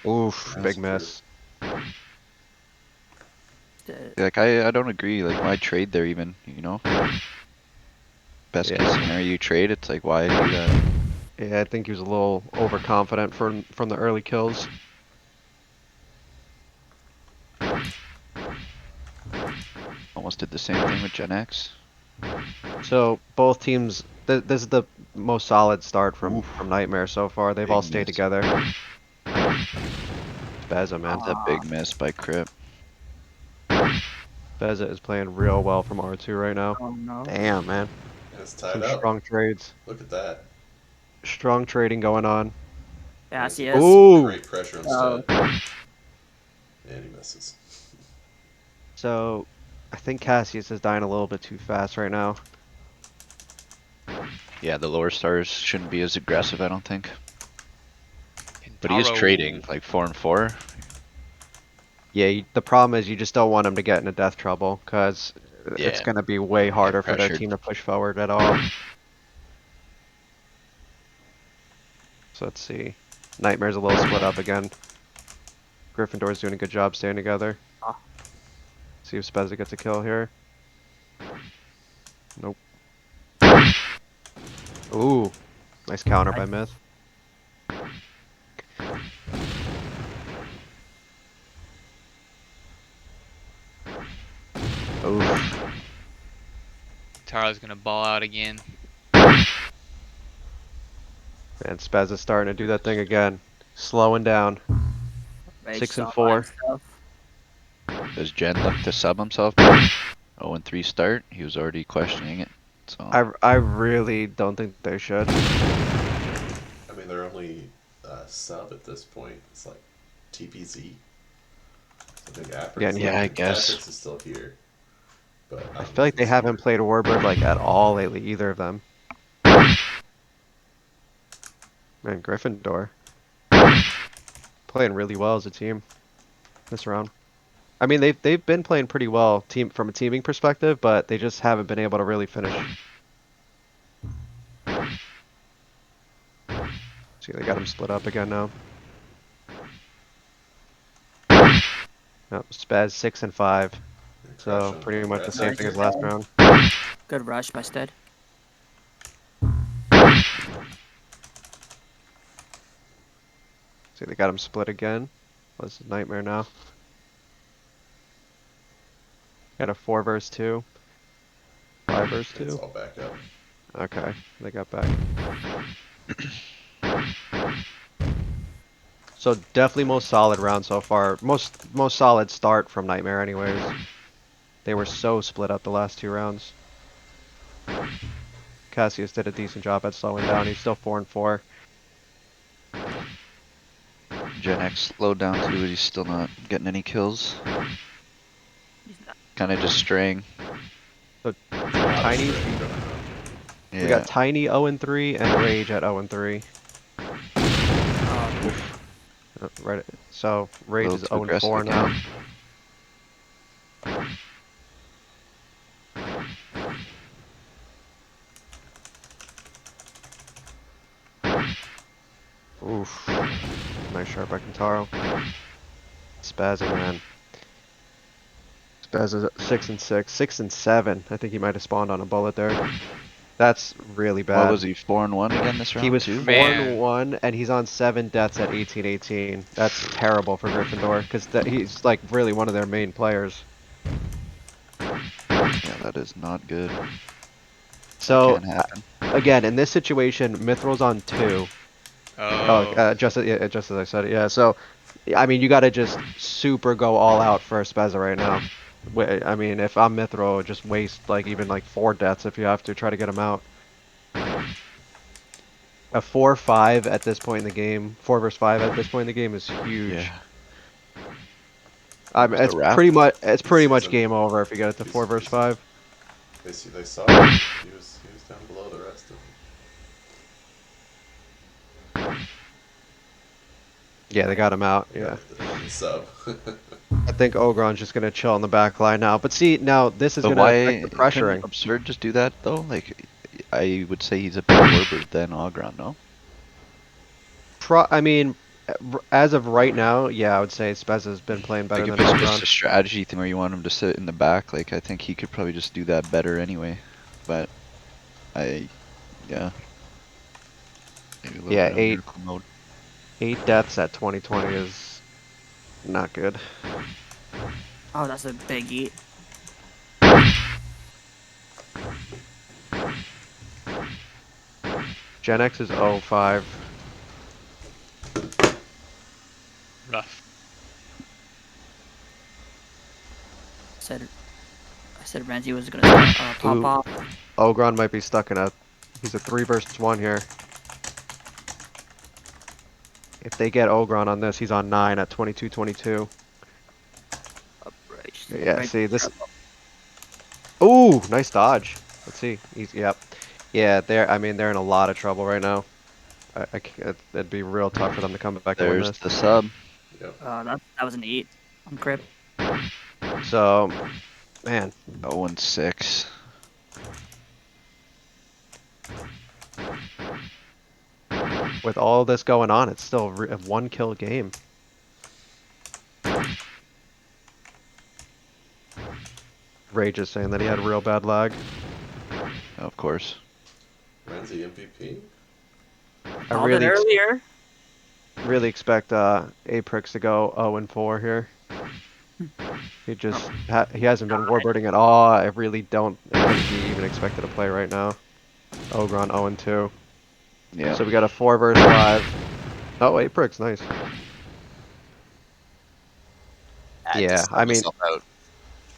Oof, That's big true. miss. Like I don't agree. Like why trade there even, you know? Best Yeah. case scenario you trade, it's like why do that? Yeah, I think he was a little overconfident from the early kills. Almost did the same thing with Gen X. So both teams, this is the most solid start from Oof. Nightmare so far. They've Big all stayed miss. together. Beza, man. That's a big miss by Crip. Beza is playing real well from R2 right now. Oh no. Damn, man. And it's tied Some up. strong trades. Look at that. Strong trading going on. Cassius. Ooh. Great pressure on Oh. Stead. And he misses. So, I think Cassius is dying a little bit too fast right now. Yeah, the lower stars shouldn't be as aggressive, I don't think. But he is Kentaro. trading like 4 and 4. Yeah, the problem is you just don't want him to get into death trouble, because it's Yeah. going to be way harder for their pressured. team to push forward at all. So let's see. Nightmare's a little split up again. Gryffindor's doing a good job staying together. Ah. See if Spezza gets a kill here. Nope. Ooh. Nice counter by Myth. Oof. Tara's gonna ball out again. And Spezza's starting to do that thing again. Slowing down. Rage 6 and saw 4. himself. Does Jen look to sub himself? 0 and 3 start. He was already questioning it. So I really don't think they should. I mean, they're only sub at this point. It's like TPZ. I think Aperix, Yeah, I guess. Aperix is still here. But I feel like they haven't played Warbird like at all lately, either of them. Man, Gryffindor. Playing really well as a team this round. I mean, they've been playing pretty well from a teaming perspective, but they just haven't been able to really finish. See, they got them split up again now. No, Spaz 6 and 5. So pretty much the same thing as last round. Good rush by Stead. See, they got him split again. This is Nightmare now. Got a 4 versus 2. 5 versus 2. It's all back up. Okay, they got back. So definitely most solid round so far. Most solid start from Nightmare anyways. They were so split up the last 2 rounds. Cassius did a decent job at slowing down. He's still 4 and 4. Gen X slowed down too, but he's still not getting any kills. Kind of just straying. Tiny. Yeah. We got Tiny 0 and 3 and Rage at 0 and 3. Right. So Rage is 0 and 4 now. Oof. Nice sharp by Kentaro. Spazzing, man. Spaz is at 6 and 6. 6 and 7. I think he might have spawned on a bullet there. That's really bad. What was he, 4 and 1 again this round? He was too? 4 and 1, and he's on 7 deaths at 18-18. That's terrible for Gryffindor, because he's like really one of their main players. Yeah, that is not good. So, Can't happen. again, in this situation, Mithril's on 2. Just as I said it, yeah. So, I mean, you gotta just super go all out for Spezza right now. I mean, if I'm Mithril, just waste like even like 4 deaths if you have to try to get him out. A 4-5 at this point in the game, 4 versus 5 at this point in the game is huge. Yeah. It's pretty much game over if you get it to 4 versus 5. They saw him. He was down below the rest of them. Yeah, they got him out. Yeah. The sub. I think Ogron's just gonna chill on the back line now. But see, now this is gonna affect the pressuring. Couldn't Absurd just do that though? Like, I would say he's a better Warbird than Ogron, no? I mean, as of right now, yeah, I would say Spezza's been playing better Like than if it's Ogron. just a strategy thing where you want him to sit in the back, like I think he could probably just do that better anyway. But yeah. Maybe a little Yeah, bit of 8 miracle mode. 8 deaths at 2020 is not good. Oh, that's a big eat. Gen X is 0-5. Rough. I said Renzi was gonna pop Ooh. off. Ogron might be stuck in he's a 3 versus 1 here. If they get Ogron on this, he's on 9 at 22-22. Yeah, see this. Ooh, nice dodge. Let's see. Yep. Yeah, I mean, they're in a lot of trouble right now. It'd be real tough for them to come back and win There's this. the sub. Yep. That was an eat on Crip. So, man. 0 and 6. With all this going on, it's still a 1-kill game. Rage is saying that he had real bad lag. Of course. Renzi MVP? I Called it earlier. really expect Aprix to go 0 and 4 here. He just he hasn't been warbirding at all. I really don't think he even expected to play right now. Ogron 0 and 2. Yeah. So we got a 4 versus 5. Oh, Aprix, nice. Yeah, I mean,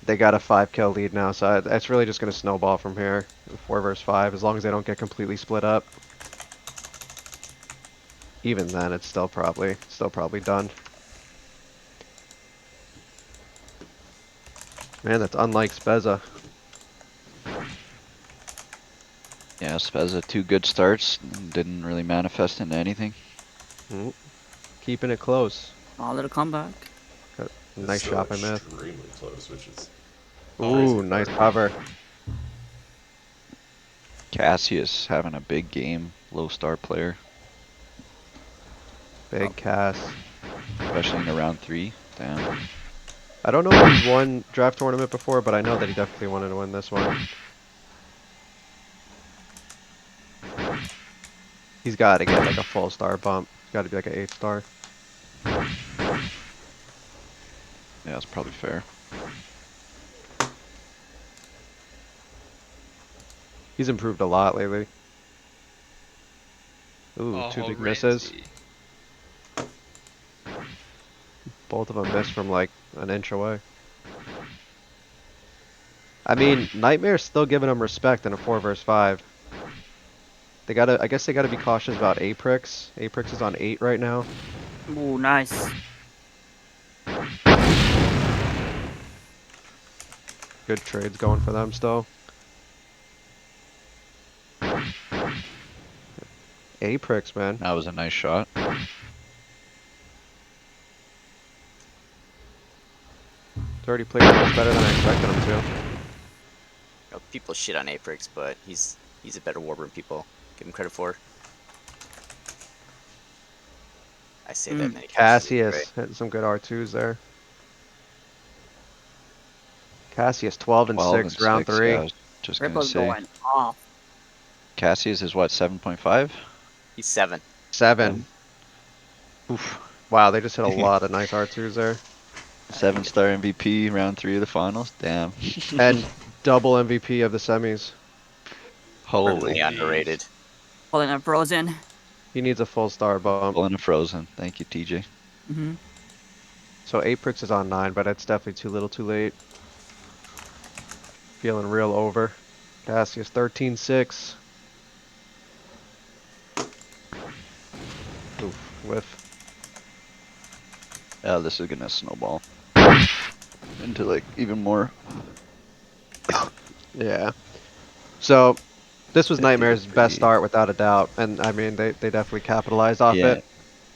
they got a 5-kill lead now, so it's really just going to snowball from here. 4 versus 5, as long as they don't get completely split up. Even then, it's still probably done. Man, that's unlike Spezza. Yeah, Spezza 2 good starts, didn't really manifest into anything. Keeping it close. All little comeback. It's Nice still shot by Myth. extremely close, which is Ooh, nice cover. Cassius having a big game, low star player, Big Cass. especially in a round 3. Damn. I don't know if he's won draft tournament before, but I know that he definitely wanted to win this one. He's got to get like a full star bump. It's got to be like an 8 star. Yeah, that's probably fair. He's improved a lot lately. Ooh, Oh, 2 big misses. Ramsey. Both of them missed from like an inch away. I mean, Nightmare's still giving him respect in a 4 versus 5. They gotta, I guess they gotta be cautious about Aprix. Aprix is on 8 right now. Ooh, nice. Good trades going for them still. Aprix, man. That was a nice shot. He's already played much better than I expected him to. You know, people shit on Aprix, but he's a better warbler than people give him credit for. I say that many times. Cassius hitting some good R2s there. Cassius 12 and 12 6 and round 6, 3. yeah, I was just gonna Ripple's say. going off. Cassius is what, 7.5? He's 7. 7. Oof. Wow, they just hit a lot of nice R2s there. 7-star MVP, round 3 of the finals. Damn. And double MVP of the semis. Holy. Criminally underrated. Pulling up Frozen. He needs a full star bump. Pulling a Frozen. Thank you, TJ. Mm-hmm. So Aprix is on 9, but it's definitely too little too late. Feeling real over. Cassius 13-6. Oof, whiff. Yeah, this is gonna snowball into like even more. Yeah. So this was 50 to Nightmare's 3. best start without a doubt, and I mean they definitely capitalized off Yeah.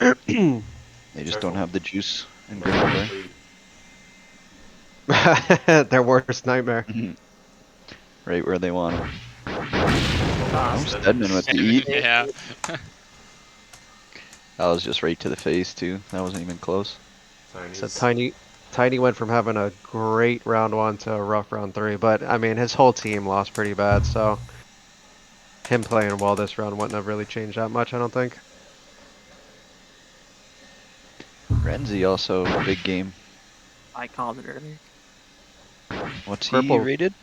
it. They just don't have the juice in Gryffindor. Their worst nightmare. Right where they want them. Oh, Stedman with the eat. Yeah. That was just right to the face too. That wasn't even close. So Tiny went from having a great round 1 to a rough round 3, but I mean his whole team lost pretty bad, so him playing well this round wouldn't have really changed that much, I don't think. Renzi also big game. I called it earlier. What's he Purple. rated?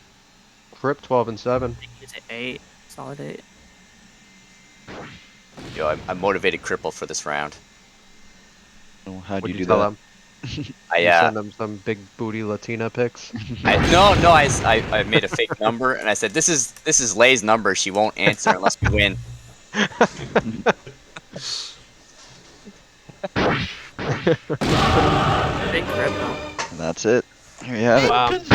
Crip 12 and 7. Is it 8? Solid 8. Yo, I'm motivated cripple for this round. Oh, how'd What'd you you do tell that? them? I You send them some big booty Latina pics. I made a fake number and I said this is Lay's number. She won't answer unless we win. Big cripple. And that's it. Here you have it. Wow. 50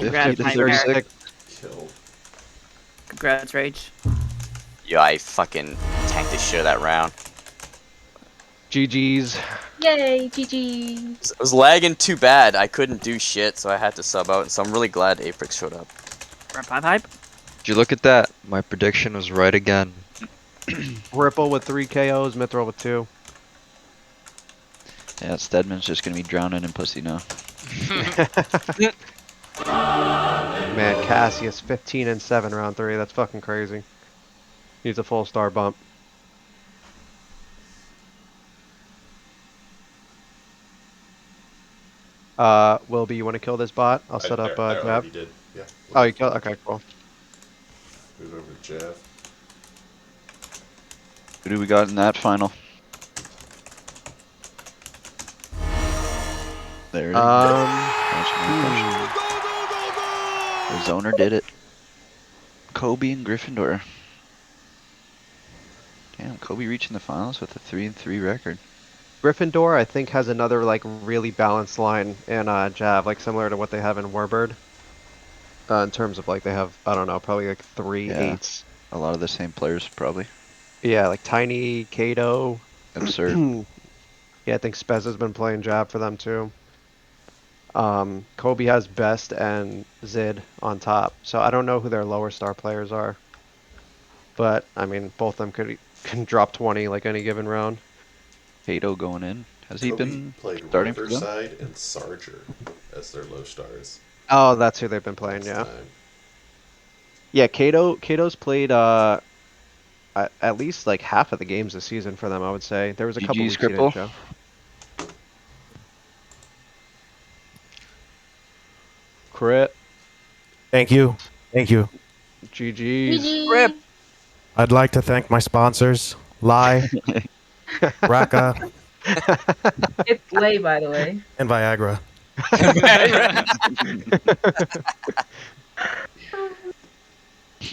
Congrats, to Nightmare. 36. Killed. Congrats, Rage. Yo, I fucking tanked the shit of that round. GG's. Yay, GG. It was lagging too bad. I couldn't do shit, so I had to sub out. So I'm really glad Aprix showed up. Rep hype. Did you look at that? My prediction was right again. Ripple with 3 KOs, Mithril with 2. Yeah, Stedman's just gonna be drowning in pussy now. Man, Cassius 15 and 7 round 3. That's fucking crazy. Needs a full star bump. Wilby, you want to kill this bot? I'll set up I Jab. already did. Yeah. Oh, you killed? Okay, cool. Move over to Jeff. Who do we got in that final? There it is. The zoner did it. Kobe and Gryffindor. Damn, Kobe reaching the finals with a 3-3 record. Gryffindor, I think, has another like really balanced line in Jav, like similar to what they have in Warbird. In terms of like they have, I don't know, probably like 3 Yeah. 8s. A lot of the same players, probably. Yeah, like Tiny, Kato. Absurd. Yeah, I think Spez has been playing Jab for them too. Kobe has Best and Zid on top, so I don't know who their lower star players are. But I mean, both of them can drop 20 like any given round. Kato going in. Has he Kobe been played starting for them? Riverside and Sarger as their low stars Oh, that's who they've been playing, last yeah. time. Yeah, Kato's played at least like half of the games this season for them, I would say. There was a couple GG's weeks he didn't Cripple. show. Crit, Thank you. Thank you. GG's. GG. I'd like to thank my sponsors, Lie, Raka, It's late, by the way. and Viagra.